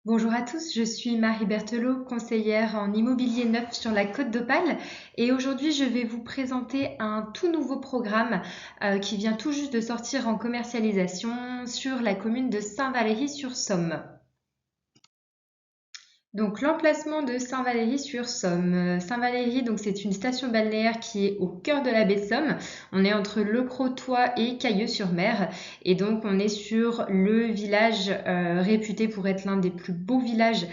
Bonjour à tous, je suis Marie Berthelot, conseillère en immobilier neuf sur la Côte d'Opale et aujourd'hui je vais vous présenter un tout nouveau programme qui vient tout juste de sortir en commercialisation sur la commune de Saint-Valery-sur-Somme. Donc l'emplacement de Saint-Valery-sur-Somme. Saint-Valery, donc c'est une station balnéaire qui est au cœur de la baie de Somme. On est entre Le Crotoy et Cayeux-sur-Mer et donc on est sur le village réputé pour être l'un des plus beaux villages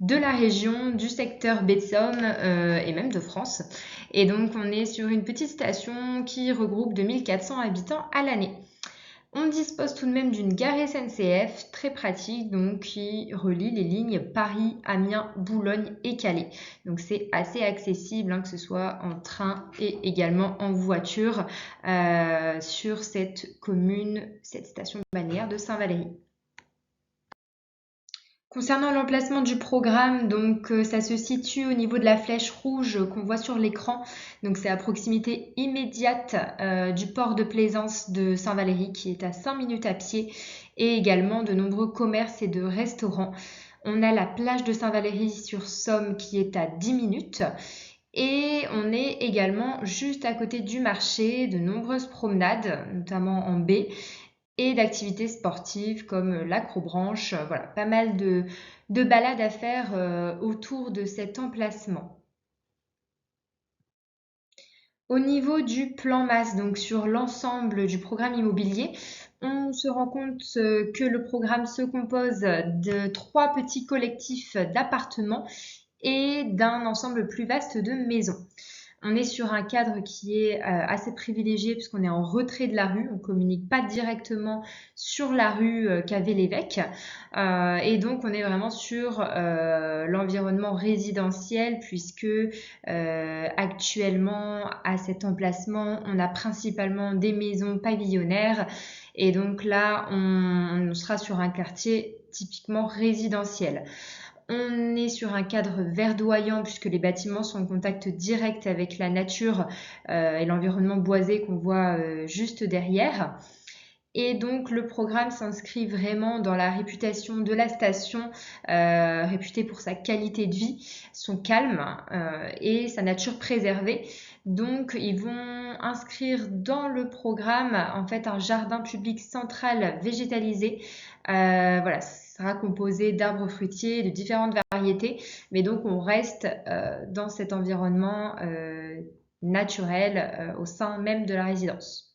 de la région, du secteur baie de Somme et même de France. Et donc on est sur une petite station qui regroupe 2400 habitants à l'année. On dispose tout de même d'une gare SNCF très pratique donc qui relie les lignes Paris, Amiens, Boulogne et Calais. Donc c'est assez accessible que ce soit en train et également en voiture sur cette commune, cette station balnéaire de Saint-Valery. Concernant l'emplacement du programme, donc ça se situe au niveau de la flèche rouge qu'on voit sur l'écran. Donc c'est à proximité immédiate du port de plaisance de Saint-Valery qui est à 5 minutes à pied et également de nombreux commerces et de restaurants. On a la plage de Saint-Valery-sur-Somme qui est à 10 minutes et on est également juste à côté du marché, de nombreuses promenades, notamment en baie et d'activités sportives comme l'acrobranche. Voilà, pas mal de balades à faire autour de cet emplacement. Au niveau du plan masse, donc sur l'ensemble du programme immobilier, on se rend compte que le programme se compose de trois petits collectifs d'appartements et d'un ensemble plus vaste de maisons. On est sur un cadre qui est assez privilégié puisqu'on est en retrait de la rue, on ne communique pas directement sur la rue qu'avait l'évêque et donc on est vraiment sur l'environnement résidentiel puisque actuellement à cet emplacement on a principalement des maisons pavillonnaires et donc là on sera sur un quartier typiquement résidentiel. On est sur un cadre verdoyant puisque les bâtiments sont en contact direct avec la nature et l'environnement boisé qu'on voit juste derrière. Et donc le programme s'inscrit vraiment dans la réputation de la station, réputée pour sa qualité de vie, son calme et sa nature préservée. Donc ils vont inscrire dans le programme en fait un jardin public central végétalisé. Voilà, ça sera composé d'arbres fruitiers de différentes variétés, mais donc on reste dans cet environnement naturel au sein même de la résidence.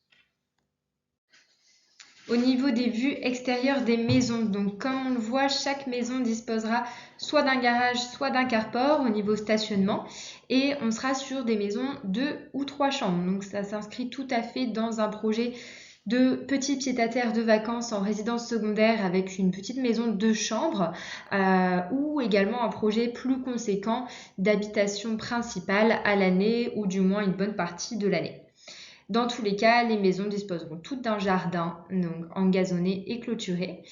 Au niveau des vues extérieures des maisons, donc comme on le voit, chaque maison disposera soit d'un garage, soit d'un carport au niveau stationnement et on sera sur des maisons 2 ou 3 chambres. Donc ça s'inscrit tout à fait dans un projet de petits pied-à-terre de vacances en résidence secondaire avec une petite maison de 2 chambres ou également un projet plus conséquent d'habitation principale à l'année ou du moins une bonne partie de l'année. Dans tous les cas, les maisons disposeront toutes d'un jardin donc engazonné et clôturé.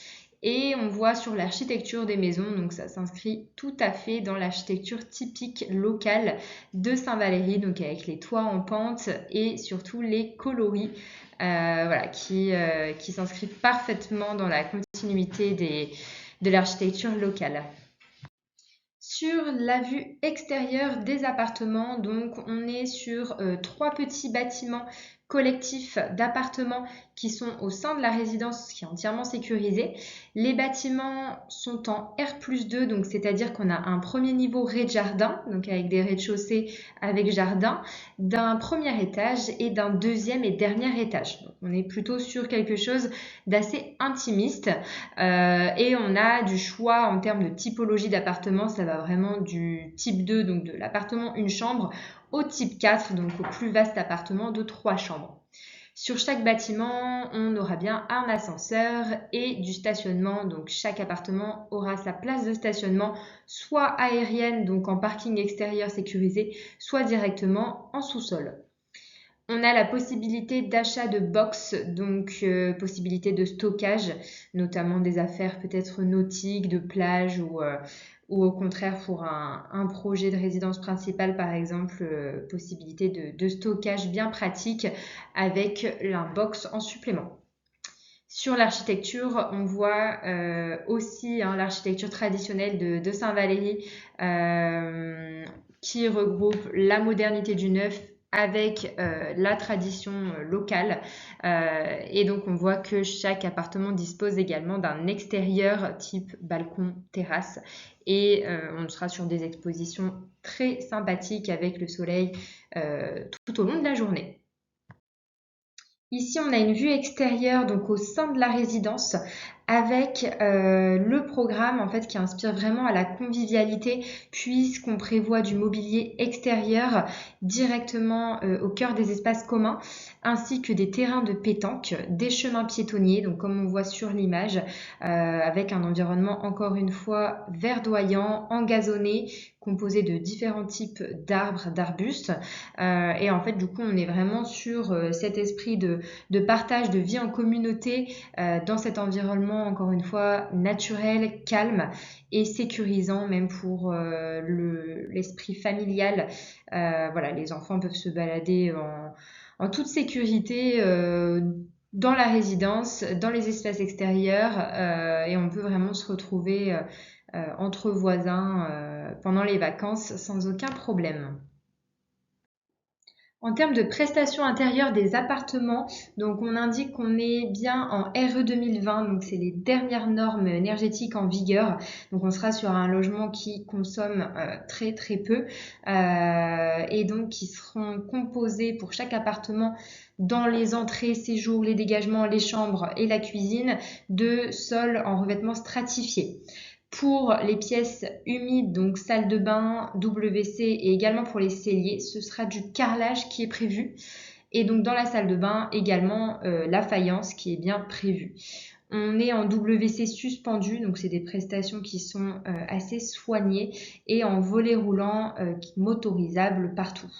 Et on voit sur l'architecture des maisons, donc ça s'inscrit tout à fait dans l'architecture typique locale de Saint-Valery, donc avec les toits en pente et surtout les coloris voilà, qui s'inscrivent parfaitement dans la continuité de l'architecture locale. Sur la vue extérieure des appartements, donc on est sur 3 petits bâtiments collectifs d'appartements qui sont au sein de la résidence qui est entièrement sécurisée. Les bâtiments sont en R+2, donc c'est-à-dire qu'on a un premier niveau rez-de-jardin, donc avec des rez-de-chaussée avec jardin, d'un premier étage et d'un deuxième et dernier étage. Donc on est plutôt sur quelque chose d'assez intimiste et on a du choix en termes de typologie d'appartement, ça va vraiment du type 2, donc de l'appartement une chambre, au type 4, donc au plus vaste appartement de 3 chambres. Sur chaque bâtiment, on aura bien un ascenseur et du stationnement. Donc chaque appartement aura sa place de stationnement, soit aérienne, donc en parking extérieur sécurisé, soit directement en sous-sol. On a la possibilité d'achat de box, donc possibilité de stockage, notamment des affaires peut-être nautiques, de plage ou au contraire pour un projet de résidence principale par exemple, possibilité de stockage bien pratique avec un box en supplément. Sur l'architecture, on voit aussi l'architecture traditionnelle de Saint-Valery qui regroupe la modernité du neuf avec la tradition locale. Et donc, on voit que chaque appartement dispose également d'un extérieur type balcon, terrasse. Et on sera sur des expositions très sympathiques avec le soleil tout au long de la journée. Ici, on a une vue extérieure donc au sein de la résidence avec le programme en fait qui inspire vraiment à la convivialité puisqu'on prévoit du mobilier extérieur directement au cœur des espaces communs ainsi que des terrains de pétanque, des chemins piétonniers donc comme on voit sur l'image avec un environnement encore une fois verdoyant, engazonné, composé de différents types d'arbres, d'arbustes et en fait du coup on est vraiment sur cet esprit de partage, de vie en communauté dans cet environnement, encore une fois, naturel, calme et sécurisant, même pour l'esprit familial. Voilà, les enfants peuvent se balader en toute sécurité dans la résidence, dans les espaces extérieurs, et on peut vraiment se retrouver entre voisins pendant les vacances sans aucun problème. En termes de prestations intérieures des appartements, donc on indique qu'on est bien en RE 2020, donc c'est les dernières normes énergétiques en vigueur. Donc on sera sur un logement qui consomme très très peu et donc qui seront composés pour chaque appartement dans les entrées, séjours, les dégagements, les chambres et la cuisine de sols en revêtement stratifié. Pour les pièces humides, donc salle de bain, WC et également pour les celliers, ce sera du carrelage qui est prévu. Et donc dans la salle de bain, également la faïence qui est bien prévue. On est en WC suspendu, donc c'est des prestations qui sont assez soignées et en volet roulant motorisable partout.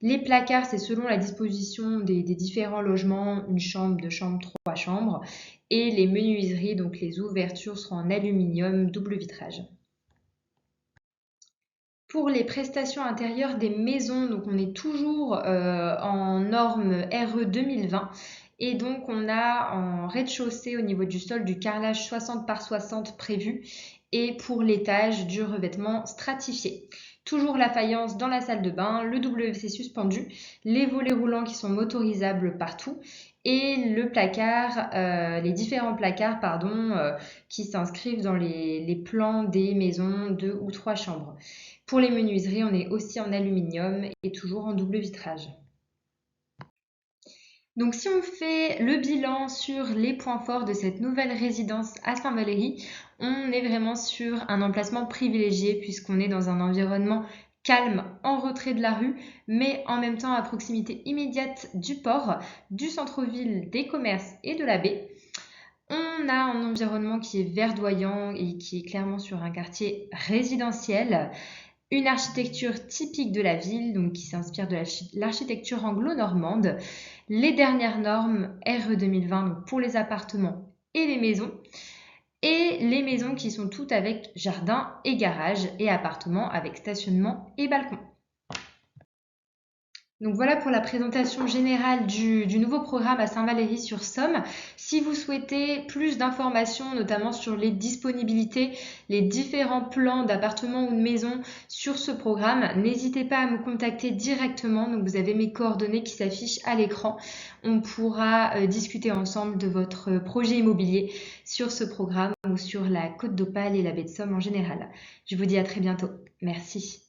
Les placards, c'est selon la disposition des différents logements, une chambre, deux chambres, trois chambres. Et les menuiseries, donc les ouvertures seront en aluminium, double vitrage. Pour les prestations intérieures des maisons, donc on est toujours en norme RE 2020. Et donc on a en rez-de-chaussée au niveau du sol du carrelage 60 par 60 prévu et pour l'étage du revêtement stratifié. Toujours la faïence dans la salle de bain, le WC suspendu, les volets roulants qui sont motorisables partout et le placard, les différents placards qui s'inscrivent dans les plans des maisons 2 ou 3 chambres. Pour les menuiseries, on est aussi en aluminium et toujours en double vitrage. Donc si on fait le bilan sur les points forts de cette nouvelle résidence à Saint-Valery, on est vraiment sur un emplacement privilégié puisqu'on est dans un environnement calme en retrait de la rue, mais en même temps à proximité immédiate du port, du centre-ville, des commerces et de la baie. On a un environnement qui est verdoyant et qui est clairement sur un quartier résidentiel. Une architecture typique de la ville, donc qui s'inspire de l'architecture anglo-normande, les dernières normes RE 2020 donc pour les appartements et les maisons qui sont toutes avec jardin et garage, et appartements avec stationnement et balcon. Donc voilà pour la présentation générale du nouveau programme à Saint-Valery-sur-Somme. Si vous souhaitez plus d'informations, notamment sur les disponibilités, les différents plans d'appartements ou de maisons sur ce programme, n'hésitez pas à me contacter directement. Donc vous avez mes coordonnées qui s'affichent à l'écran. On pourra discuter ensemble de votre projet immobilier sur ce programme ou sur la Côte d'Opale et la baie de Somme en général. Je vous dis à très bientôt. Merci.